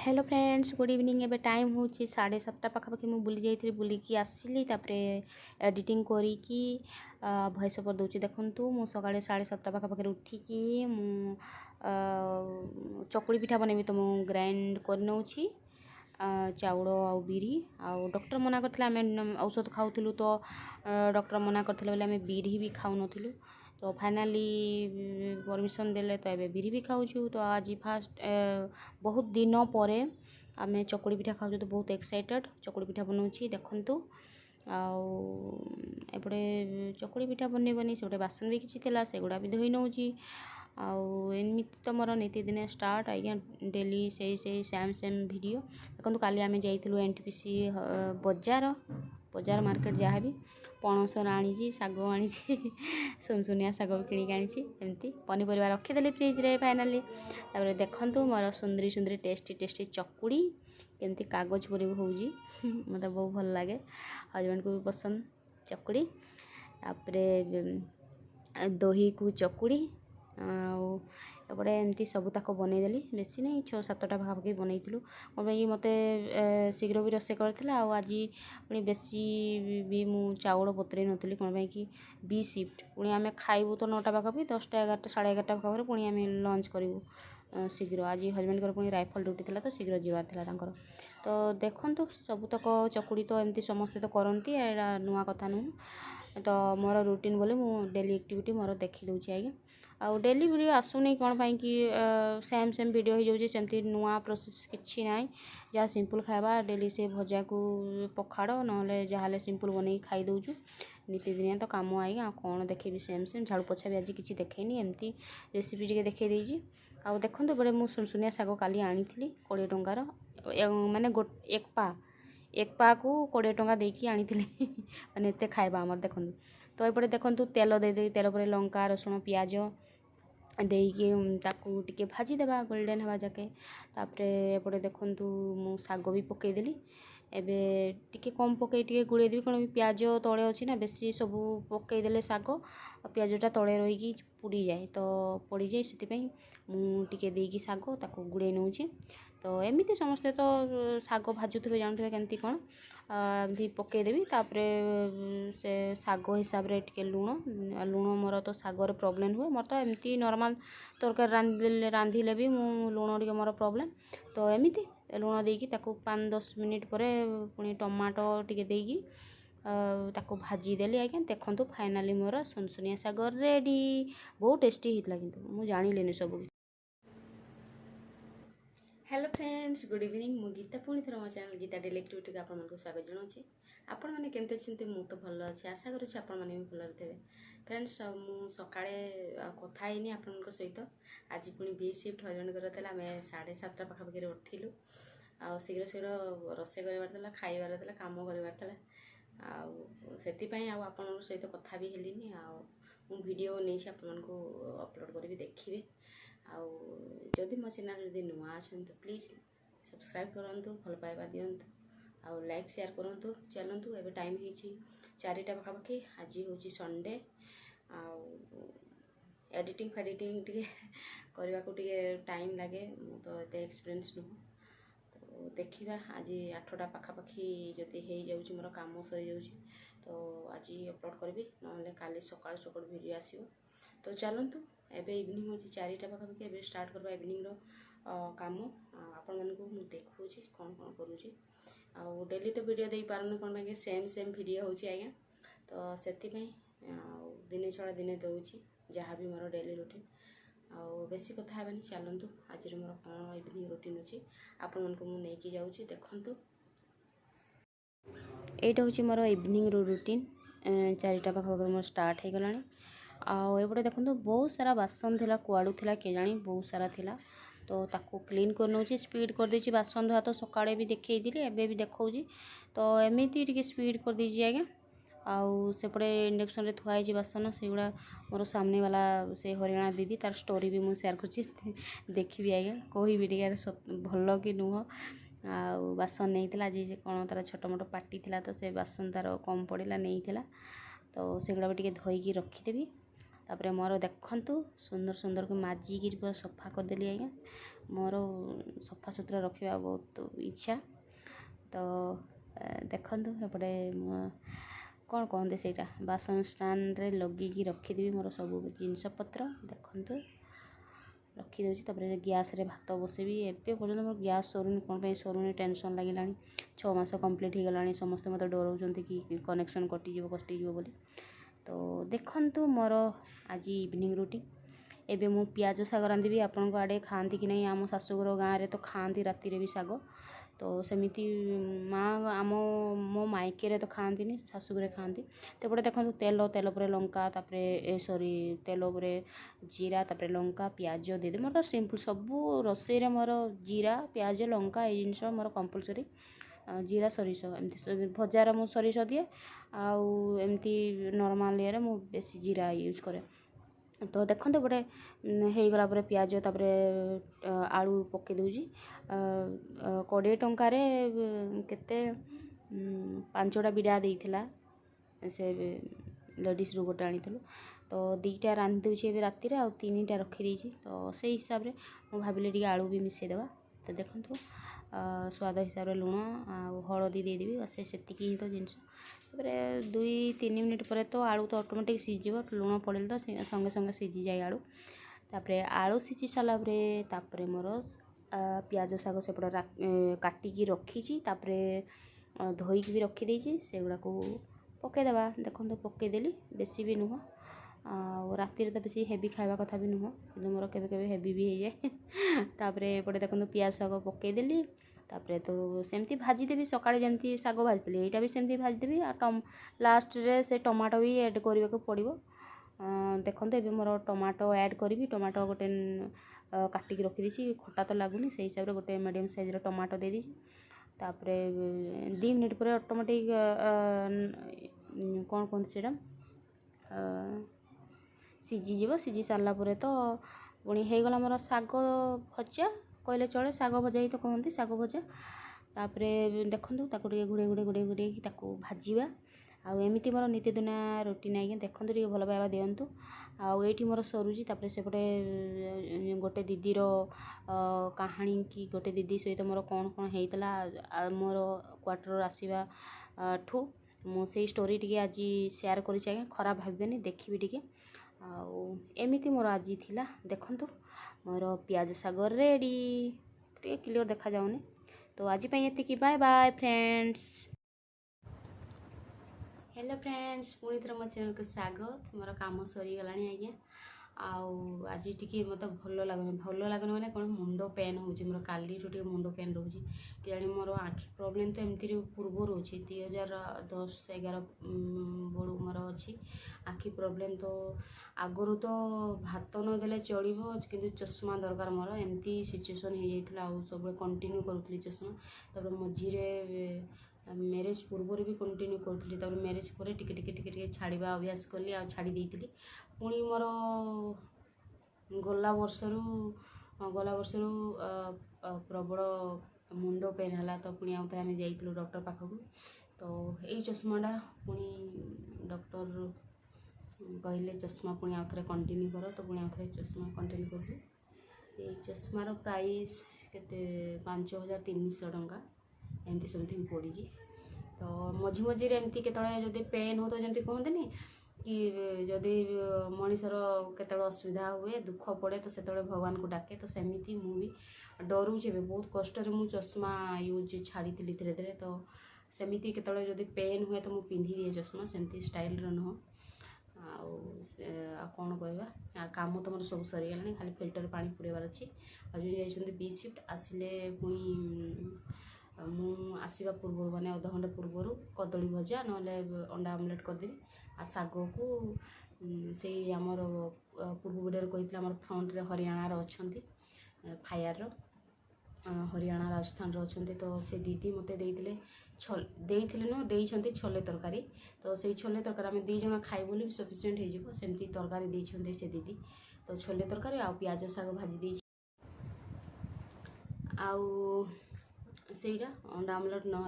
Hello friends, good evening. एबे time हूँ 7:30 पाखापाखि मुझे बुली जाइए, बुलिकी आसिली एडिटिंग करी भॉइस ओवर दूसरी। देखु मु सका 7:30 पाखापाखि उठिकी चकुड़ी पिठा बनैबी तो मुझे ग्राइंड कर नौची चाउल आउ बिरी। आउ डॉक्टर मना करथिला आमे औषध खाउथिलु तो डॉक्टर मना करथिले बोले आमे बिरी भी खाउ नथिलु। तो फाइनाली परमिशन देले तो एबे बिरी भी खाऊछु। तो आज फास्ट बहुत दिन पर आमे चकुड़ी पिठा खाऊछु तो बहुत एक्साइटेड चकुड़ी पिठा बनाऊछि। देखंतु एपटे चकुड़ी पिठा बनै बनी से गोटे बासन भी किछि थिला से गुडा भी धोई नौछि। एमती तो मोर नीतिदिन स्टार्ट आज्ञा डेली से सेम वीडियो। देखो काली आमे जाइथिलु एनटीपीसी बजार मार्केट जहाँ भी पणस आनी शाग आनी सुनसुनिया शाग भी किणिक आनी एमती पनीपरिया रखीदेली फ्रिज रे। फाइनाली तापर देखंतु मोर सुंदरी सुंदरी टेस्टी चकुड़ी केमती कागज परी होउजी मते बहुत भल लागे, हजबैंड को भी पसंद चकुड़ी। तापरे दही को चकुड़ी आउे एमती सबूताक बनईदेली। बेसी नहीं 6-7टा पाखापाखि बनईलु कहीं मत शीघ्र भी रोसे करथिला। आज पुणी बेसी भी मु चाउल बतरे नी कौन कि बी शिफ्ट पुणी आमे खाइबू तो 9टा पाखापाखि 10टा 11टा 11:30 पाखापाखि पुणी आमे लंच करूँ शीघ्र। आज हजबैंड पुणी राइफल ड्यूटी थिला तो शीघ्र जीवार थिला तांकर। तो देखंतु सबूतक चकुड़ी तो एमती समस्ते तो करती, एरा नुआ कथा नुह। तो मोर रूटीन बोले मु डेली एक्टिविटी मोर देखी दूची आज्ञा। आउ डेली वीडियो आसुनी कौन पाई कि सेम वीडियो हो जाउछि, सेमती नुआ प्रोसेस किछि नाई। जहाँ सिंपल खाइबा डेली से भजा को पखाड़ ना जहाँ सिंपल बन खाई दउछु नीतिदिनिया तो काम आज्ञा। कौन देखेबी सेम झाड़ू पोछा भी आज किसी देखनी एमती रेसिपी टे देखई देइछि। आउ देखंतु बड़े मु सुनसुनिया शाग काली आनी 20 टंकार माने एक पा को 20 टंका देकी आनी माने एते खाइबा हमर। देखंतु तो एपटे देखंतु तेल दे तेल पर लंका रसुण पियाज देकी ताकू टिके भाजी देबा गोल्डन हवा जाके। तापरे एपटे देखंतु मु शाग भी पकईदेली। एबे टिके कम पकई टिके गुड़े देवी कौन प्याज तले अच्छी ना बेसी सबू पकईदेले शाग पियाजटा तले रहीकि पुड़ी जाए तो पड़ी जाए से मुझे देकी शाग ताकू गुड़े नौची। तो एमती समस्ते तो शाग भाजुवे जानते केमती कौन एमती पकईदेवी। तापरे से शाग हिसाब रे टिके लुण मोर तो शागर प्रॉब्लम हुए मोर तो एमती नॉर्मल तरकारी रांधिले भी मु लुण टिके मोर प्रॉब्लम। तो एमती लुण देकी ताकू 5-10 मिनिट पर पुणी टमाटो टिके देकी ताकू भाजी देली आज्ञा। देखंतु फाइनाली मोर सुनसुनिया शाग रेडी। बहुत टेस्टी होता किंतु मु जानिलेनी सब। Hello friends, good evening. मु गीता पुणी थर मो चैनल गीता डेली एक्टिविटी को आपको स्वागत जनाऊँगी। आपण मैंने केमती अच्छे मु तो भल अच्छे आशा करुँच आपण मैंने भी भल थे। फ्रेंड्स मु सकाळे कथा हैनी आपण सहित। आज पुणी बी शिफ्ट हजबैंड कर आम 7:30 पाखापाखि उठिलु। शीघ्र रोसे कर खाइबार कम कर आपण सहित कथा भी हेलिनी। मु वीडियो नहीं आपको अपलोड करी देखिए। जदि मो चैनल जदि नुआ अच्छा तो प्लीज सब्सक्राइब करूँ, भल पाइबा दिंतु आउ लाइक शेयर करूँ। चलतु एबे टाइम हो 4टा पाखापाखि। आज हूँ संडे एडिटिंग फेडिटिंग टे करने को टाइम लगे, मु तो ये एक्सपीरियंस नुह। तो देखा आज 8टा पाखापाखि जदि हो जाऊँ मोर काम सरी जाऊँ तो आज अपलोड करी ना काली सकाल सकाल वीडियो आसो। तो चलतु एबे इवनिंग हूँ 4टा पाखापाखि एबे स्टार्ट करवा इवनिंग काम आपण मानकु मु देखुची कौन कौन करूची। डेली तो वीडियो दे पारनु कौन कि सेम वीडियो होची आज्ञा। तो सेति दिने छड़ा दिने दउची जहाँ भी मोर डेली रूटीन। बेसी कथा हेबानी चलतु आज मोर कौन इवनिंग रूटीन अच्छी आपण मानकु मु नेकी जाउची। देखंतु एटा हूँ मोर इवनिंग रूटीन। 4टा पाखापाखि मोर स्टार्ट हो गलानी। आउे देखो बहुत सारा बासन थिला कुआड़ू थिला के जानी बहुत सारा थिला। तो ताकू क्लीन कर नौची स्पीड कर देची बासन धुआ तो सकाळे भी देखई दिली एबे भी देखौजी। तो एमती टिके स्पीड कर दीजिए आज्ञा। आउ सेपटे इंडक्शन रे थुआ है बासन से गुड़ा मोर सामने वाला से हरियाणा दीदी तार स्टोरी भी मुझे शेयर कर देखी आज्ञा कहि भल कि नुह। बासन नहीं आज कौन तार छोट मोट पार्टी थिला तो से बासन तार कम पड़ा नहीं। तो सेगुड़ा भी टिके धोईकी रखीदेवी। तापर मोर देखंतु सुंदर सुंदर को माजिकी पूरा सफा करदेली आज्ञा मोर सफा सुतरा रखा बहुत इच्छा तो देखंतु एपटे कौन कहते से बासन स्टाण्ड रे लगिकी रखीदेवी मोर सब जिनपतर देखंतु रखीदे तापर गैस रे भात बसेबी एवं पर्यटन मोर गैस सरुनी कौन पे सरुनी टेंशन लगे 6 मास कंप्लीट हो गलानी समस्त मत डराउं कि कनेक्शन कटिजी बोली तो देखंतु मोर आज इवनिंग रुटीन एबे मु पियाज साग रांधिबी आपण को आड़े खाती कि नहीं आम शाशुघर गाँव में तो खाती राति भी साग तो सेमती माँ आम मो माइके तो खाती शाशुघर खाती तेपटे देखो तेल तेल पर लंका तापर सॉरी तेल पर जीरा तापर लंका पियाज देदे मोर सिंपल सबू रोषे मोर जीरा पियाज लंका ये जिनस मोर कंपलसरी जीरा सरिष एमती भजार मु सरिष दिए आउ एमती नॉर्मल ये मु बेसी जीरा यूज करे तो देखते गोटे हो गला पियाज तापर आलू पकई दूजी 20 टंकार केते 5टा बिड़ा देइथिला से लेडीज रू गोटे आनी तो 2टा रांधि दूसरी राति आ 3टा रखी तो से हिसाब से मुझे भाविली आलू भी मिसेदेवा तो देखो स्वाद हिसाब से लुण आ हलदी देदेवी बस से तो जिनस 2-3 मिनिट पर तो आलू तो ऑटोमेटिक सीझीव लुण पड़े तो संगे संगे सीझी जाए आलू तापर आलू सीझी सारापर मोर पियाज साग सेपट काटिकी रखी धोईकी भी रखीदे से गुड़ा को पकईदेवा देखो पकईदेली बेसी भी नुह राति तो बेसी हेवी खावा कथा भी नुह कि मोर केबे केबे हेवी भी हो जाए तापर एपटे देखो पियाज साग पकईदेली तापर तो सेमती भाजीदेवी सकाଳେ जमती साग भाजीदेली यहाँ भी सेमती भाजीदेवी लास्ट रे से टमाटो भी ऐड करने को पड़ो देखो ये मोर टमाटो ऐड करी टमाटो गोटे काटिकी रखीदी खटा तो लगुनि से हिसाब से गोटे मीडियम साइज टमाटो दे दी तापर 2 मिनिट पर ऑटोमेटिक कौन कहते से सीझीज सीझी सारापर तो पुणी होगला मोर साग भजा कहले चले साग भजा ही तो कहते साग भजा तापर देखो घोड़े घोड़े घोड़े घोड़े घोड़े भाजवा आमती मोर नीतिदिना रुटीन आज्ञा देखो भल पाइबा दिंतु आईटी मोर सरुची तापर सेपटे गोटे दीदीर कहानी कि गोटे दीदी सहित मोर कौन कौन होता मोर क्वार्टर आसवा ठू मुझे स्टोरी टी आज शेयर कर खराब भावेनि देखी टी एमती मोर आज थिला देखंतु मोर पियाज साग रेडी टे क्लियर देखा जाऊनी तो आज ये bye bye friends. Hello friends पुणी थर मो चैनल को स्वागत मोर काम सरीगला आज्ञा आज टी मत भल लगुनि मैंने कौन मुंड पेन हो मोर काली मुंड पेन रोच कि मोर आखि प्रोब्लेम तो एमती पूर्व रोचे 2010-11 बड़ू मोर अच्छी आखि प्रोब्लेम तो आगु तो भात नदेले चलो कि चश्मा दरकार मोर एमती सिचुएसन हो जाता सब कंटिन्यू करूँ चश्मा तब मझीरे मैरेज पूर्व भी कंटिन्यू करूँ तब मैरेज पर टिके छाड़ा अभ्यास कली आ छाड़ी देती पुणी मोर गला वर्षरू प्रबल मुंड पेन है तो पुणी आउ आम जाइलु डॉक्टर पाखक तो यही चश्माटा पुणी डॉक्टर कहले चश्मा पुणी आउ थे कंटिन्यू कर तो पुणी आउ थे चश्मा कंटिन्यू कर चश्मार प्राइस केते 5300 टंका एमती समथिंग पड़ी तो मझी मझे एमती केतले पेन हो तो जमी कहते कि जदि मनीषर केत असुविधा हुए दुख पड़े तो से भगवान को डाके तो सेमती मुझे डरुचे बहुत कष्ट मुझे चश्मा यूज छाड़ी धीरे धीरे तो सेमती केतले जदि पेन हुए तो मुझे पिंधि दिए चश्मा सेमती स्टाइल नुह कौन कहवा काम तो मोर सब सरीगला खाली फिल्टर पानी पुरेबार अच्छी आज जाइए बी शिफ्ट आसिले पुणी मु आसवा पूर्व माने अध घंटा पूर्वर कदली भजा ना अंडा आमलेट करदेवी आ साग को से आमर पूर्व वीडियो कही फ्रंट रे हरियाणा फायर हरियाणा राजस्थान अच्छा तो से दीदी मत देते नुह छोले तरकारी तो से छोले तरकारी आम 2 जन खाई बोली सफिसीयंट हो सेमती तरकारी देते से दीदी तो छोले तरकारी आ पियाज साग भाजी आउ सेटा अंडा आमलेट ना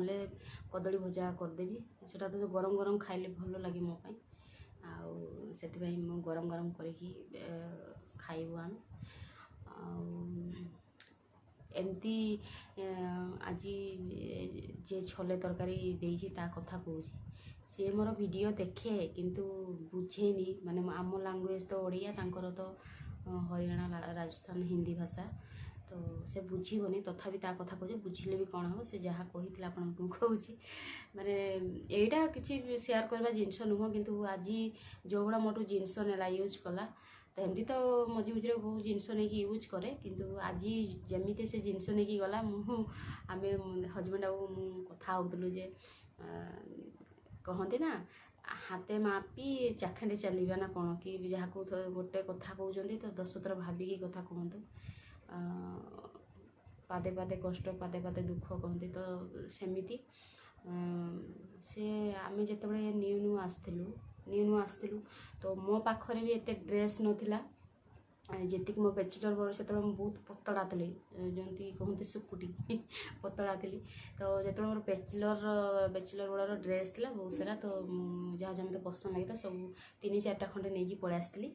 कदली भजा करदेवी सेटा तो गरम गरम खाइले भल लगे मोपाई ଆଉ ସେଥିପାଇଁ ମୁଁ ଗରମ ଗରମ କରିକି ଖାଇବୁ ଆମେ। ଆଉ ଏମିତି ଆଜି ଯିଏ ଛୋଲେ ତରକାରୀ ଦେଇଛି ତା କଥା କହୁଛି। ସିଏ ମୋର ଭିଡ଼ିଓ ଦେଖେ କିନ୍ତୁ ବୁଝେନି, ମାନେ ଆମ ଲାଙ୍ଗୁଏଜ୍ ତ ଓଡ଼ିଆ, ତାଙ୍କର ତ ହରିୟାଣା ରାଜସ୍ଥାନ ହିନ୍ଦୀ ଭାଷା, ତ ସେ ବୁଝିବନି। ତଥାପି ତା କଥା କହୁଛି, ବୁଝିଲେ ବି କ'ଣ ହେବ, ସେ ଯାହା କହିଥିଲା ଆପଣଙ୍କୁ କହୁଛି। ମାନେ ଏଇଟା କିଛି ସେୟାର କରିବା ଜିନିଷ ନୁହଁ, କିନ୍ତୁ ଆଜି ଯେଉଁଭଳିଆ ମୋଠୁ ଜିନିଷ ନେଲା, ୟୁଜ୍ କଲା, ତ ଏମିତି ତ ମଝି ମଝିରେ ବହୁତ ଜିନିଷ ନେଇକି ୟୁଜ୍ କରେ, କିନ୍ତୁ ଆଜି ଯେମିତି ସେ ଜିନିଷ ନେଇକି ଗଲା, ଆମେ ହଜବେଣ୍ଡ ଆଉ ମୁଁ କଥା ହେଉଥିଲୁ ଯେ କହନ୍ତି ନା ହାତେ ମାପି ଚାଖେଣ୍ଡେ ଚାଲିବା ନା କ'ଣ, କି ଯାହାକୁ ଗୋଟେ କଥା କହୁଛନ୍ତି ତ 10 ଥର ଭାବିକି କଥା କୁହନ୍ତୁ। ପାଦେ ପାଦେ କଷ୍ଟ ପାଦେ ପାଦେ ଦୁଃଖ କହନ୍ତି, ତ ସେମିତି ସେ ଆମେ ଯେତେବେଳେ ନ୍ୟୁ ଆସିଥିଲୁ ତ ମୋ ପାଖରେ ବି ଏତେ ଡ୍ରେସ୍ ନଥିଲା। ଯେତିକି ମୋ ବ୍ୟାଚଲର ବେଳ ସେତେବେଳେ ମୁଁ ବହୁତ ପତଳା ଥିଲି, ଯେମିତି କହନ୍ତି ସୁକୁଟି ପତଳା ଥିଲି। ତ ଯେତେବେଳେ ମୋର ବ୍ୟାଚଲର ବେଳର ଡ୍ରେସ୍ ଥିଲା ବହୁତ ସାରା, ତ ଯାହା ଯାହା ମୋତେ ପସନ୍ଦ ଲାଗିଥିଲା ସବୁ 3-4ଟା ଖଣ୍ଡେ ନେଇକି ପଳେଇ ଆସିଥିଲି।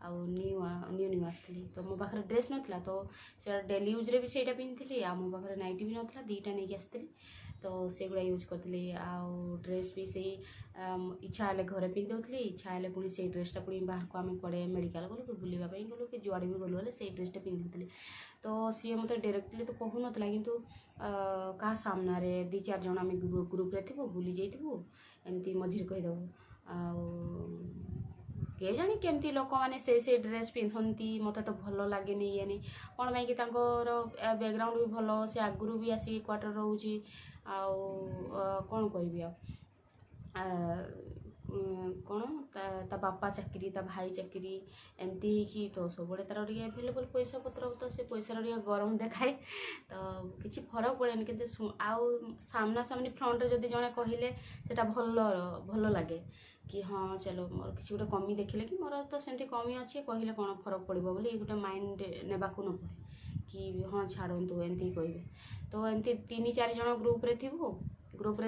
ଆଉ ନ୍ୟୁ ଆସିଥିଲି, ତ ମୋ ପାଖରେ ଡ୍ରେସ୍ ନଥିଲା, ତ ସେଇଟା ଡେଲି ୟୁଜ୍ରେ ବି ସେଇଟା ପିନ୍ଧିଥିଲି। ଆଉ ମୋ ପାଖରେ ନାଇଟି ବି ନଥିଲା, 2ଟା ନେଇକି ଆସିଥିଲି, ତ ସେଗୁଡ଼ା ୟୁଜ୍ କରିଥିଲି। ଆଉ ଡ୍ରେସ୍ ବି ସେଇ ଇଚ୍ଛା ହେଲେ ଘରେ ପିନ୍ଧି ଦେଉଥିଲି, ଇଚ୍ଛା ହେଲେ ପୁଣି ସେଇ ଡ୍ରେସ୍ଟା ପୁଣି ବାହାରକୁ ଆମେ କୁଆଡ଼େ ମେଡ଼ିକାଲ ଗଲୁ କି ବୁଲିବା ପାଇଁ ଗଲୁ କି ଯୁଆଡ଼େ ବି ଗଲୁ ହେଲେ ସେଇ ଡ୍ରେସ୍ଟା ପିନ୍ଧିଥିଲି। ତ ସିଏ ମୋତେ ଡାଇରେକ୍ଟଲି ତ କହୁନଥିଲା, କିନ୍ତୁ କାହା ସାମ୍ନାରେ 2-4 ଜଣ ଆମେ ଗ୍ରୁପ୍ରେ ଥିବୁ, ବୁଲି ଯାଇଥିବୁ, ଏମିତି ମଝିରେ କହିଦେବୁ। ଆଉ କେଜାଣି କେମିତି ଲୋକମାନେ ସେ ଡ୍ରେସ୍ ପିନ୍ଧନ୍ତି, ମୋତେ ତ ଭଲ ଲାଗେନି। ଇଏନି କ'ଣ ପାଇଁକି, ତାଙ୍କର ବ୍ୟାକ୍ଗ୍ରାଉଣ୍ଡ ବି ଭଲ, ସେ ଆଗରୁ ବି ଆସିକି କ୍ୱାର୍ଟର ରହୁଛି। ଆଉ କ'ଣ କହିବି, ଆଉ କ'ଣ ତା ବାପା ଚାକିରି, ତା ଭାଇ ଚାକିରି, ଏମିତି ହେଇକି ତ ସବୁବେଳେ ତା'ର ଟିକେ ଆଭେଲେବଲ୍ ପଇସା ପତ୍ର, ତ ସେ ପଇସାର ଟିକେ ଗରମ ଦେଖାଏ, ତ କିଛି ଫରକ ପଡ଼େନି। କିନ୍ତୁ ଆଉ ସାମ୍ନାସାମ୍ନି ଫ୍ରଣ୍ଟରେ ଯଦି ଜଣେ କହିଲେ ସେଇଟା ଭଲ ଲାଗେ କି ହଁ ଚାଲ, ମୋର କିଛି ଗୋଟେ କମି ଦେଖିଲେ କି ମୋର ତ ସେମିତି କମି ଅଛି, କହିଲେ କ'ଣ ଫରକ ପଡ଼ିବ ବୋଲି ଗୋଟେ ମାଇଣ୍ଡ ନେବାକୁ ନ ପଡ଼େ କି ହଁ ଛାଡ଼ନ୍ତୁ ଏମିତି କହିବେ। ତ ଏମିତି 3-4 ଜଣ ଗ୍ରୁପ୍ରେ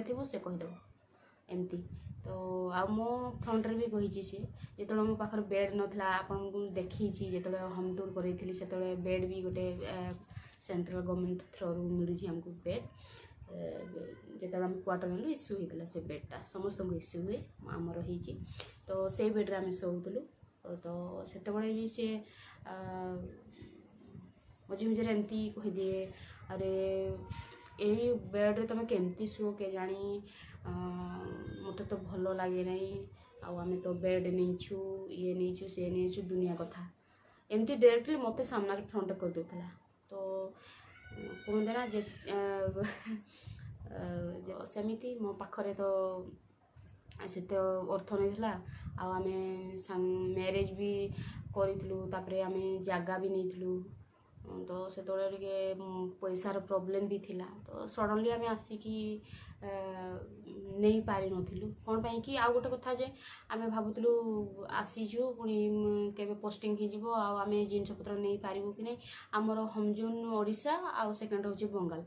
ଥିବୁ ସେ କହିଦେବ ଏମିତି। ତ ଆଉ ମୋ ଫ୍ରଣ୍ଟରେ ବି କହିଛି ସିଏ, ଯେତେବେଳେ ମୋ ପାଖରେ ବେଡ଼୍ ନଥିଲା, ଆପଣଙ୍କୁ ଦେଖେଇଛି ଯେତେବେଳେ ହୋମ୍ ଟୁର୍ କରେଇଥିଲି, ସେତେବେଳେ ବେଡ଼୍ ବି ଗୋଟେ ସେଣ୍ଟ୍ରାଲ୍ ଗଭର୍ଣ୍ଣମେଣ୍ଟ ଥ୍ରୋରୁ ମିଳୁଛି ଆମକୁ ବେଡ଼୍। ଯେତେବେଳେ ଆମେ କ୍ୱାର୍ଟର ନେଲୁ ଇସ୍ୟୁ ହେଇଥିଲା ସେ ବେଡ଼୍ଟା, ସମସ୍ତଙ୍କୁ ଇସ୍ୟୁ ହୁଏ, ଆମର ହେଇଛି। ତ ସେଇ ବେଡ଼୍ରେ ଆମେ ଶୋଉଥିଲୁ। ତ ସେତେବେଳେ ବି ସେ ମଝିରେ ଏମିତି କହିଦିଏ, ଆରେ ଏଇ ବେଡ଼୍ରେ ତୁମେ କେମିତି ଶୁଅ କେଜାଣି, ମୋତେ ତ ଭଲ ଲାଗେ ନାହିଁ, ଆଉ ଆମେ ତ ବେଡ଼୍ ନେଇଛୁ, ଇଏ ନେଇଛୁ, ସେ ନେଇଛୁ, ଦୁନିଆ କଥା ଏମିତି ଡାଇରେକ୍ଟଲି ମୋତେ ସାମ୍ନାରେ ଫ୍ରଣ୍ଟ କରିଦେଉଥିଲା। ତ କୁହନ୍ତି ନା ଯେ ସେମିତି ମୋ ପାଖରେ ତ ସେତେ ଅର୍ଥ ନଥିଲା। ଆଉ ଆମେ ମ୍ୟାରେଜ୍ ବି କରିଥିଲୁ, ତାପରେ ଆମେ ଜାଗା ବି ନେଇଥିଲୁ, ତ ସେତେବେଳେ ଟିକେ ପଇସାର ପ୍ରୋବ୍ଲେମ୍ ବି ଥିଲା। ତ ସଡ଼ନଲି ଆମେ ଆସିକି ନେଇପାରିନଥିଲୁ। କ'ଣ ପାଇଁକି, ଆଉ ଗୋଟେ କଥା ଯେ ଆମେ ଭାବୁଥିଲୁ ଆସିଛୁ ପୁଣି କେବେ ପୋଷ୍ଟିଂ ହେଇଯିବ, ଆଉ ଆମେ ଜିନିଷପତ୍ର ନେଇପାରିବୁ କି ନାହିଁ। ଆମର ହୋମ୍ ଜୋନ୍ ଓଡ଼ିଶା, ଆଉ ସେକେଣ୍ଡ ହେଉଛି ବଙ୍ଗାଲ।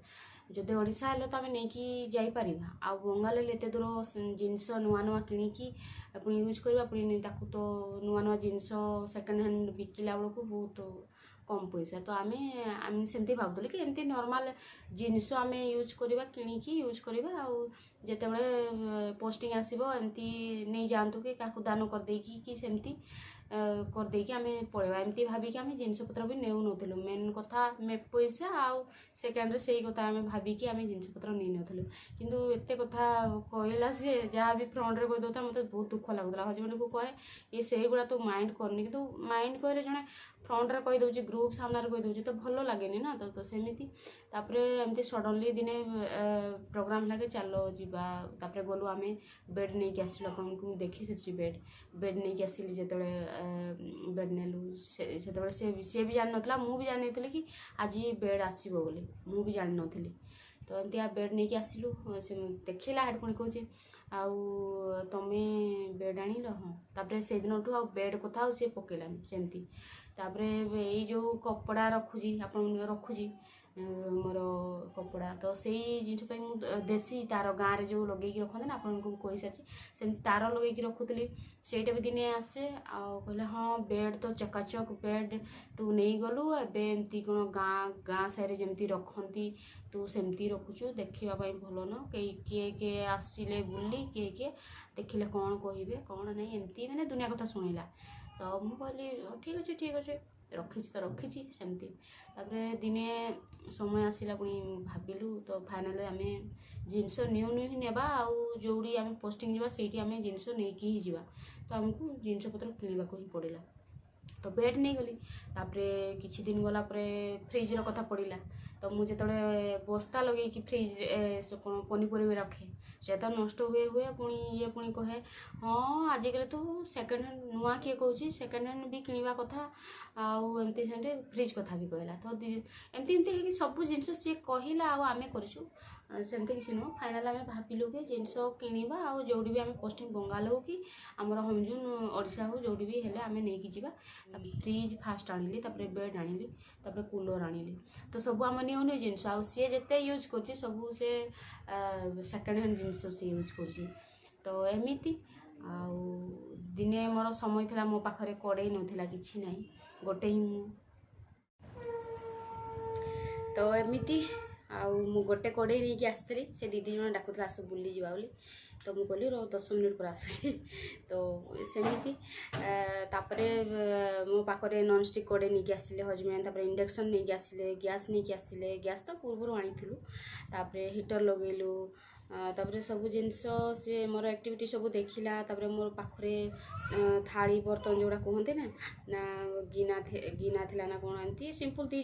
ଯଦି ଓଡ଼ିଶା ହେଲେ ତ ଆମେ ନେଇକି ଯାଇପାରିବା, ଆଉ ବଙ୍ଗାଲ ହେଲେ ଏତେ ଦୂର ଜିନିଷ ନୂଆ କିଣିକି ପୁଣି ୟୁଜ୍ କରିବା, ପୁଣି ତାକୁ ତ ନୂଆ ଜିନିଷ ସେକେଣ୍ଡ ହ୍ୟାଣ୍ଡ ବିକିଲା ବେଳକୁ ବହୁତ କମ୍ ପଇସା। ତ ଆମେ ସେମିତି ଭାବୁଥିଲୁ କି ଏମିତି ନର୍ମାଲ୍ ଜିନିଷ ଆମେ ୟୁଜ୍ କରିବା, କିଣିକି ୟୁଜ୍ କରିବା, ଆଉ ଯେତେବେଳେ ପୋଷ୍ଟିଂ ଆସିବ ଏମିତି ନେଇଯାଆନ୍ତୁ କି କାହାକୁ ଦାନ କରିଦେଇକି କି ସେମିତି କରିଦେଇକି ଆମେ ପଳେଇବା, ଏମିତି ଭାବିକି ଆମେ ଜିନିଷପତ୍ର ବି ନେଉନଥିଲୁ। ମେନ୍ କଥା ପଇସା, ଆଉ ସେକେଣ୍ଡରେ ସେଇ କଥା ଆମେ ଭାବିକି ଆମେ ଜିନିଷପତ୍ର ନେଇନଥିଲୁ। କିନ୍ତୁ ଏତେ କଥା କହିଲା, ସେ ଯାହା ବି ଫ୍ରଣ୍ଟରେ କହିଦେଉଥିଲା, ମୋତେ ବହୁତ ଦୁଃଖ ଲାଗୁଥିଲା। ହଜବେଣ୍ଡକୁ କହେ ସେଇଗୁଡ଼ା ତୁ ମାଇଣ୍ଡ କରନି, କିନ୍ତୁ ମାଇଣ୍ଡ କହିଲେ ଜଣେ ଫ୍ରଣ୍ଟରେ କହିଦେଉଛି, ଗ୍ରୁପ୍ ସାମ୍ନାରେ କହିଦେଉଛି, ତ ଭଲ ଲାଗେନି ନା। ତ ସେମିତି ତାପରେ ଏମିତି ସଡ଼ନଲି ଦିନେ ପ୍ରୋଗ୍ରାମ୍ ଲାଗେ ଚାଲ ଯିବା, ତାପରେ ଗଲୁ, ଆମେ ବେଡ଼୍ ନେଇକି ଆସିଲୁ। ଆପଣଙ୍କୁ ମୁଁ ଦେଖି ସେଠି ବେଡ଼୍ ନେଇକି ଆସିଲି। ଯେତେବେଳେ ବେଡ଼୍ ନେଲୁ, ସେତେବେଳେ ସିଏ ବି ଜାଣିନଥିଲା, ମୁଁ ବି ଜାଣିନଥିଲି କି ଆଜି ବେଡ଼୍ ଆସିବ ବୋଲି, ମୁଁ ବି ଜାଣିନଥିଲି। ତ ଏମିତି ବେଡ଼୍ ନେଇକି ଆସିଲୁ, ସେ ଦେଖିଲା, ହେଠୁ ପୁଣି କହୁଛି ଆଉ ତମେ ବେଡ଼୍ ଆଣିଲ? ହଁ। ତାପରେ ସେଇଦିନଠୁ ଆଉ ବେଡ଼୍ କଥା ଆଉ ସିଏ ପକେଇଲାନି ସେମିତି। ତାପରେ ଏଇ ଯେଉଁ କପଡ଼ା ରଖୁଛି, ଆପଣଙ୍କ ରଖୁଛି ମୋର କପଡ଼ା କପଡ଼ା ତ ସେଇ ଜିନିଷ ପାଇଁ ମୁଁ ଦେଶୀ ତାର ଗାଁରେ ଯେଉଁ ଲଗେଇକି ରଖନ୍ତି ନା ଆପଣଙ୍କୁ କହିସାରିଛି ସେମିତି ତାର ଲଗେଇକି ରଖୁଥିଲି। ସେଇଟା ବି ଦିନେ ଆସେ ଆଉ କହିଲେ ହଁ ବେଡ଼୍ ତ ଚକାଚକ୍ ବେଡ଼୍ ତୁ ନେଇଗଲୁ ଏବେ ଏମିତି କ'ଣ ଗାଁ ସାହିରେ ଯେମିତି ରଖନ୍ତି ତୁ ସେମିତି ରଖୁଛୁ ଦେଖିବା ପାଇଁ ଭଲ ନୁହଁ କିଏ କିଏ ଆସିଲେ ବୁଲି କିଏ ଦେଖିଲେ କ'ଣ କହିବେ କ'ଣ ନାହିଁ ଏମିତି ମାନେ ଦୁନିଆ କଥା ଶୁଣିଲା। ତ ମୁଁ କହିଲି ଠିକ୍ ଅଛି ରଖିଛି ତ ରଖିଛି ସେମିତି। ତାପରେ ଦିନେ ସମୟ ଆସିଲା ପୁଣି ଭାବିଲୁ ତ ଫାଇନାଲି ଆମେ ଜିନିଷ ହିଁ ନେବା ଆଉ ଯେଉଁଠି ଆମେ ପୋଷ୍ଟିଂ ଯିବା ସେଇଠି ଆମେ ଜିନିଷ ନେଇକି ହିଁ ଯିବା। ତ ଆମକୁ ଜିନିଷପତ୍ର କିଣିବାକୁ ହିଁ ପଡ଼ିଲା। ତ ବେଡ଼୍ ନେଇଗଲି। ତାପରେ କିଛି ଦିନ ଗଲା ପରେ ଫ୍ରିଜ୍ର କଥା ପଡ଼ିଲା। ତ ମୁଁ ଯେତେବେଳେ ବସ୍ତା ଲଗେଇକି ଫ୍ରିଜ୍ରେ କ'ଣ ପନିପରିବା ରଖେ ସେ ତ ନଷ୍ଟ ହୁଏ ପୁଣି କହେ ହଁ ଆଜିକାଲି ତୁ ସେକେଣ୍ଡ ହ୍ୟାଣ୍ଡ ନୂଆ କିଏ କହୁଛି ସେକେଣ୍ଡ ହ୍ୟାଣ୍ଡ ବି କିଣିବା କଥା ଆଉ ଏମିତି ସେମିତି ଫ୍ରିଜ୍ କଥା ବି କହିଲା। ତ ଏମିତି ହେଇକି ସବୁ ଜିନିଷ ସିଏ କହିଲା ଆଉ ଆମେ କରିଛୁ ସେମିତି କିଛି ନୁହଁ। ଫାଇନାଲ୍ ଆମେ ଭାବିଲୁ କି ଜିନିଷ କିଣିବା ଆଉ ଯେଉଁଠି ବି ଆମେ ପୋଷ୍ଟିଂ ବଙ୍ଗାଲ ହଉ କି ଆମର ହୋମଜୋନ୍ ଓଡ଼ିଶା ହଉ ଯେଉଁଠି ବି ହେଲେ ଆମେ ନେଇକି ଯିବା। ତାପରେ ଫ୍ରିଜ୍ ଫାଷ୍ଟ ଆଣିଲି ତାପରେ ବେଡ଼୍ ଆଣିଲି ତାପରେ କୁଲର୍ ଆଣିଲି। ତ ସବୁ ଆମ ନିଉ ଜିନିଷ ଆଉ ସିଏ ଯେତେ ୟୁଜ୍ କରୁଛି ସବୁ ସେ ସେକେଣ୍ଡ ହ୍ୟାଣ୍ଡ ଜିନିଷ ସିଏ ୟୁଜ୍ କରୁଛି। ତ ଏମିତି ଆଉ ଦିନେ ମୋର ସମୟ ଥିଲା ମୋ ପାଖରେ କଡ଼େଇ ନଥିଲା କିଛି ନାହିଁ ଗୋଟେ ହିଁ ମୁଁ ତ ଏମିତି ଆଉ ମୁଁ ଗୋଟେ କଡ଼େଇ ନେଇକି ଆସିଥିଲି। ସେ ଦିଦି ଜଣ ଡାକୁଥିଲା ଆସ ବୁଲିଯିବା ବୋଲି ତ ମୁଁ କହିଲି 10 ମିନିଟ୍ ପରେ ଆସୁଛି। ତ ସେମିତି ତାପରେ ମୋ ପାଖରେ ନନ୍ଷ୍ଟିକ୍ କଡ଼େଇ ନେଇକି ଆସିଲେ ହଜବେଣ୍ଡ। ତାପରେ ଇଣ୍ଡକ୍ସନ୍ ନେଇକି ଆସିଲେ ଗ୍ୟାସ୍ ନେଇକି ଆସିଲେ ଗ୍ୟାସ୍ ତ ପୂର୍ବରୁ ଆଣିଥିଲୁ। ତାପରେ ହିଟର୍ ଲଗେଇଲୁ ତାପରେ ସବୁ ଜିନିଷ ସେ ମୋର ଆକ୍ଟିଭିଟି ସବୁ ଦେଖିଲା। ତାପରେ ମୋର ପାଖରେ ଥାଳି ବର୍ତ୍ତନ ଯେଉଁଟା କୁହନ୍ତି ନା ଗିନା ଥିଲା ନା କ'ଣ ଏମିତି ସିମ୍ପଲ୍ 2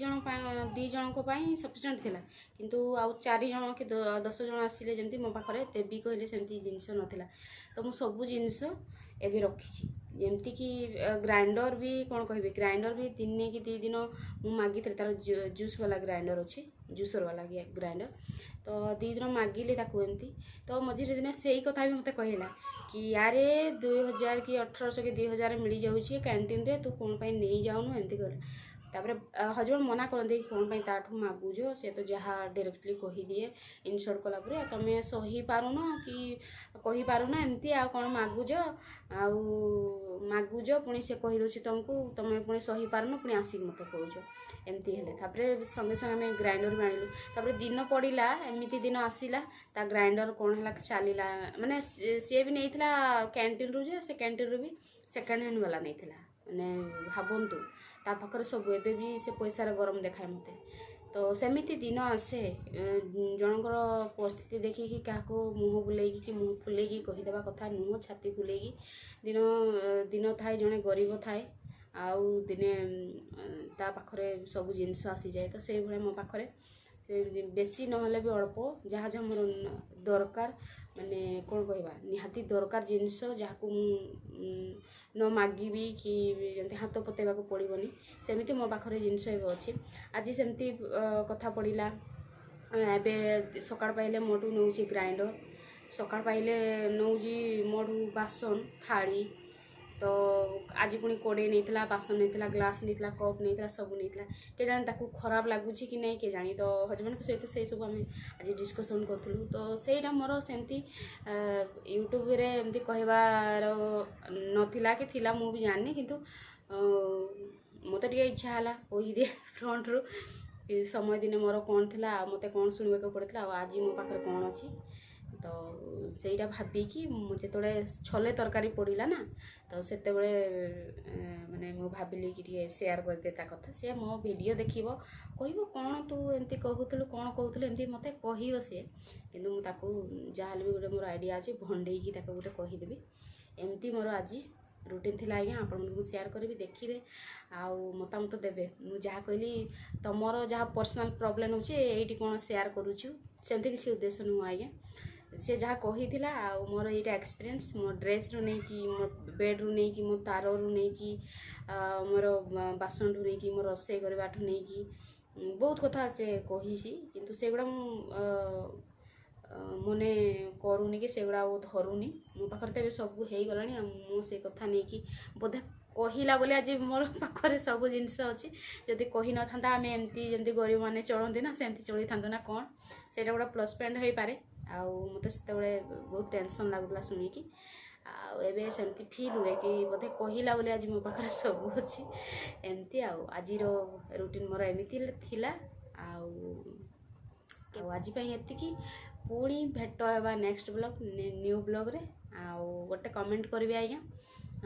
ଜଣଙ୍କ ପାଇଁ ସଫିସିଏଣ୍ଟ ଥିଲା। କିନ୍ତୁ ଆଉ 4 ଜଣ କି 10 ଜଣ ଆସିଲେ ଯେମିତି ମୋ ପାଖରେ ଦେବି କହିଲେ ସେମିତି ଜିନିଷ ନଥିଲା। ତ ମୁଁ ସବୁ ଜିନିଷ ଏବେ ରଖିଛି। ଯେମିତିକି ଗ୍ରାଇଣ୍ଡର୍ ବି କ'ଣ କହିବି ଗ୍ରାଇଣ୍ଡର୍ ବି ଦିନେ କି 2 ଦିନ ମୁଁ ମାଗିଥିଲି ତାର ଜୁସ୍ ବାଲା ଗ୍ରାଇଣ୍ଡର୍ ଅଛି ଜୁସର୍ ବାଲା ଗ୍ରାଇଣ୍ଡର୍। ତ 2 ଦିନ ମାଗିଲି ତାକୁ ଏମିତି। ତ ମଝିରେ ଦିନେ ସେଇ କଥା ବି ମୋତେ କହିଲା କି ୟାରେ 2000 କି 1800 କି 2000 ମିଳିଯାଉଛି କ୍ୟାଣ୍ଟିନ୍ରେ ତୁ କ'ଣ ପାଇଁ ନେଇଯାଉନୁ ଏମିତି କହିଲା। ତାପରେ ହଜବେଣ୍ଡ ମନା କରନ୍ତି କ'ଣ ପାଇଁ ତାଠୁ ମାଗୁଛ ସେ ତ ଯାହା ଡାଇରେକ୍ଟଲି କହିଦିଏ ଇନସଲ୍ଟ କଲା ପରେ ତୁମେ ସହିପାରୁନ କି କହିପାରୁନ ଏମିତି ଆଉ କ'ଣ ମାଗୁଛ ପୁଣି ସେ କହିଦେଉଛି ତୁମକୁ ତୁମେ ପୁଣି ସହିପାରୁନ ପୁଣି ଆସିକି ମୋତେ କହୁଛ ଏମିତି ହେଲେ। ତାପରେ ସଙ୍ଗେ ସଙ୍ଗେ ଆମେ ଗ୍ରାଇଣ୍ଡର୍ ବି ଆଣିଲୁ। ତାପରେ ଦିନ ପଡ଼ିଲା ଏମିତି ଦିନ ଆସିଲା ତା ଗ୍ରାଇଣ୍ଡର୍ କ'ଣ ହେଲା ଚାଲିଲା ମାନେ ସିଏ ବି ନେଇଥିଲା କ୍ୟାଣ୍ଟିନ୍ରୁ ଯେ ସେ କ୍ୟାଣ୍ଟିନ୍ରୁ ବି ସେକେଣ୍ଡ ହ୍ୟାଣ୍ଡ ବାଲା ନେଇଥିଲା। ମାନେ ଭାବନ୍ତୁ ତା ପାଖରେ ସବୁ ଏବେ ବି ସେ ପଇସାରେ ଗରମ ଦେଖାଏ ମୋତେ। ତ ସେମିତି ଦିନ ଆସେ ଜଣଙ୍କର ପରିସ୍ଥିତି ଦେଖିକି କାହାକୁ ମୁହଁ ବୁଲେଇକି କି ମୁହଁ ଫୁଲେଇକି କହିଦେବା କଥା ନୁହଁ ଛାତି ଫୁଲେଇକି। ଦିନ ଥାଏ ଜଣେ ଗରିବ ଥାଏ ଆଉ ଦିନେ ତା ପାଖରେ ସବୁ ଜିନିଷ ଆସିଯାଏ। ତ ସେଇଭଳିଆ ମୋ ପାଖରେ ବେଶୀ ନହେଲେ ବି ଅଳ୍ପ ଯାହା ମୋର ଦରକାର ମାନେ କ'ଣ କହିବା ନିହାତି ଦରକାର ଜିନିଷ ଯାହାକୁ ମୁଁ ନ ମାଗିବି କି ଯେମିତି ହାତ ପତେଇବାକୁ ପଡ଼ିବନି ସେମିତି ମୋ ପାଖରେ ଜିନିଷ ଏବେ ଅଛି। ଆଜି ସେମିତି କଥା ପଡ଼ିଲା ଏବେ ସକାଳ ପାଇଲେ ମୋଠୁ ନେଉଛି ଗ୍ରାଇଣ୍ଡର୍ ସକାଳ ପାଇଲେ ନେଉଛି ମୋଠୁ ବାସନ ଥାଳି। ତ ଆଜି ପୁଣି କଡ଼େଇ ନେଇଥିଲା ବାସନ ନେଇଥିଲା ଗ୍ଲାସ୍ ନେଇଥିଲା କପ୍ ନେଇଥିଲା ସବୁ ନେଇଥିଲା। କେଜାଣି ତାକୁ ଖରାପ ଲାଗୁଛି କି ନାହିଁ କେଜାଣି। ତ ହଜବେଣ୍ଡଙ୍କ ସହିତ ସେଇ ସବୁ ଆମେ ଆଜି ଡିସ୍କସନ୍ କରୁଥିଲୁ। ତ ସେଇଟା ମୋର ସେମିତି ୟୁଟ୍ୟୁବରେ ଏମିତି କହିବାର ନଥିଲା କି ଥିଲା ମୁଁ ବି ଜାଣିନି କିନ୍ତୁ ମୋତେ ଟିକେ ଇଚ୍ଛା ହେଲା କହିଦିଏ ଫ୍ରଣ୍ଟରୁ ସମୟ ଦିନେ ମୋର କ'ଣ ଥିଲା ଆଉ ମୋତେ କ'ଣ ଶୁଣିବାକୁ ପଡ଼ିଥିଲା ଆଉ ଆଜି ମୋ ପାଖରେ କ'ଣ ଅଛି। ତ ସେଇଟା ଭାବିକି ମୁଁ ଯେତେବେଳେ ଛୋଲେ ତରକାରୀ ପଡ଼ିଲା ନା ତ ସେତେବେଳେ ମାନେ ମୁଁ ଭାବିଲି କି ଟିକେ ସେୟାର କରିଦିଏ ତା କଥା। ସେ ମୋ ଭିଡ଼ିଓ ଦେଖିବ କହିବ କ'ଣ ତୁ ଏମିତି କହୁଥିଲୁ ଏମିତି ମୋତେ କହିବ ସିଏ। କିନ୍ତୁ ମୁଁ ତାକୁ ଯାହାହେଲେ ବି ଗୋଟେ ମୋର ଆଇଡ଼ିଆ ଅଛି ଭଣ୍ଡେଇକି ତାକୁ ଗୋଟେ କହିଦେବି। ଏମିତି ମୋର ଆଜି ରୁଟିନ୍ ଥିଲା ଆଜ୍ଞା ଆପଣମାନଙ୍କୁ ମୁଁ ସେୟାର କରିବି ଦେଖିବେ ଆଉ ମତାମତ ଦେବେ। ମୁଁ ଯାହା କହିଲି ତମର ଯାହା ପର୍ସନାଲ୍ ପ୍ରୋବ୍ଲେମ୍ ହେଉଛି ଏଇଠି କ'ଣ ସେୟାର କରୁଛୁ ସେମିତି କିଛି ଉଦ୍ଦେଶ୍ୟ ନୁହଁ ଆଜ୍ଞା। ସେ ଯାହା କହିଥିଲା ଆଉ ମୋର ଏଇଟା ଏକ୍ସପିରିଏନ୍ସ ମୋ ଡ୍ରେସ୍ରୁ ନେଇକି ମୋ ବେଡ଼୍ରୁ ନେଇକି ମୋ ତାରରୁ ନେଇକି ମୋର ବାସନଠୁ ନେଇକି ମୋ ରୋଷେଇ କରିବାଠୁ ନେଇକି ବହୁତ କଥା ସେ କହିଛି। କିନ୍ତୁ ସେଗୁଡ଼ା ମୁଁ ମନେ କରୁନି କି ସେଗୁଡ଼ା ଆଉ ଧରୁନି। ମୋ ପାଖରେ ତ ଏବେ ସବୁ ହେଇଗଲାଣି ଆଉ ମୁଁ ସେ କଥା ନେଇକି ବୋଧେ କହିଲା ବୋଲି ଆଜି ମୋର ପାଖରେ ସବୁ ଜିନିଷ ଅଛି। ଯଦି କହି ନଥାନ୍ତା ଆମେ ଏମିତି ଯେମିତି ଗରିବମାନେ ଚଳନ୍ତି ନା ସେମିତି ଚଳିଥାନ୍ତୁ ନା କ'ଣ, ସେଇଟା ଗୋଟେ ପ୍ଲସ୍ ପଏଣ୍ଟ ହେଇପାରେ। ଆଉ ମୋତେ ସେତେବେଳେ ବହୁତ ଟେନସନ୍ ଲାଗୁଥିଲା ଶୁଣିକି। ଆଉ ଏବେ ସେମିତି ଫିଲ୍ ହୁଏ କି ବୋଧେ କହିଲା ବୋଲି ଆଜି ମୋ ପାଖରେ ସବୁ ଅଛି। ଏମିତି ଆଉ ଆଜିର ରୁଟିନ୍ ମୋର ଏମିତି ଥିଲା। ଆଉ ଆଜି ପାଇଁ ଏତିକି। ପୁଣି ଭେଟ ହେବା ନେକ୍ସଟ ବ୍ଲଗ୍ ନ୍ୟୁ ବ୍ଲଗ୍ରେ। ଆଉ ଗୋଟେ କମେଣ୍ଟ କରିବେ ଆଜ୍ଞା,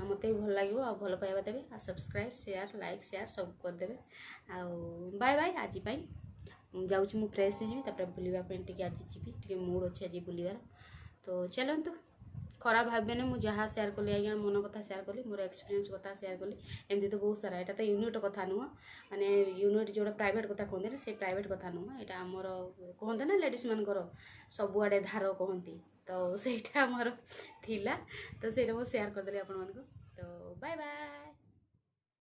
ମୋତେ ବି ଭଲ ଲାଗିବ। ଆଉ ଭଲ ପାଇବା ଦେବେ, ଆଉ ସବସ୍କ୍ରାଇବ୍ ସେୟାର ଲାଇକ୍ ସେୟାର ସବୁ କରିଦେବେ। ଆଉ ବାଏ ବାଏ ଆଜି ପାଇଁ। ଯାଉଛି ମୁଁ ଫ୍ରେଶ୍ ହେଇଯିବି, ତାପରେ ବୁଲିବା ପାଇଁ ଟିକେ ଆଜି ଯିବି, ଟିକେ ମୁଡ୍ ଅଛି ଆଜି ବୁଲିବାର। ତ ଚାଲନ୍ତୁ, ଖରାପ ଭାବିବେନି ମୁଁ ଯାହା ସେୟାର କଲି ଆଜ୍ଞା, ମନ କଥା ସେୟାର କଲି, ମୋର ଏକ୍ସପିରିଏନ୍ସ କଥା ସେୟାର କଲି। ଏମିତି ତ ବହୁତ ସାରା, ଏଇଟା ତ ୟୁନିଟ୍ କଥା ନୁହଁ, ମାନେ ୟୁନିଟ୍ ଯେଉଁଟା ପ୍ରାଇଭେଟ୍ କଥା କୁହନ୍ତି ନା, ସେଇ ପ୍ରାଇଭେଟ୍ କଥା ନୁହଁ। ଏଇଟା ଆମର କୁହନ୍ତି ନା ଲେଡ଼ିସ୍ ମାନଙ୍କର ସବୁଆଡ଼େ ଧାର କହନ୍ତି, ତ ସେଇଟା ଆମର ଥିଲା। ତ ସେଇଟା ମୁଁ ସେୟାର କରିଦେଲି ଆପଣମାନଙ୍କୁ। ତ ବାଏ ବାଏ।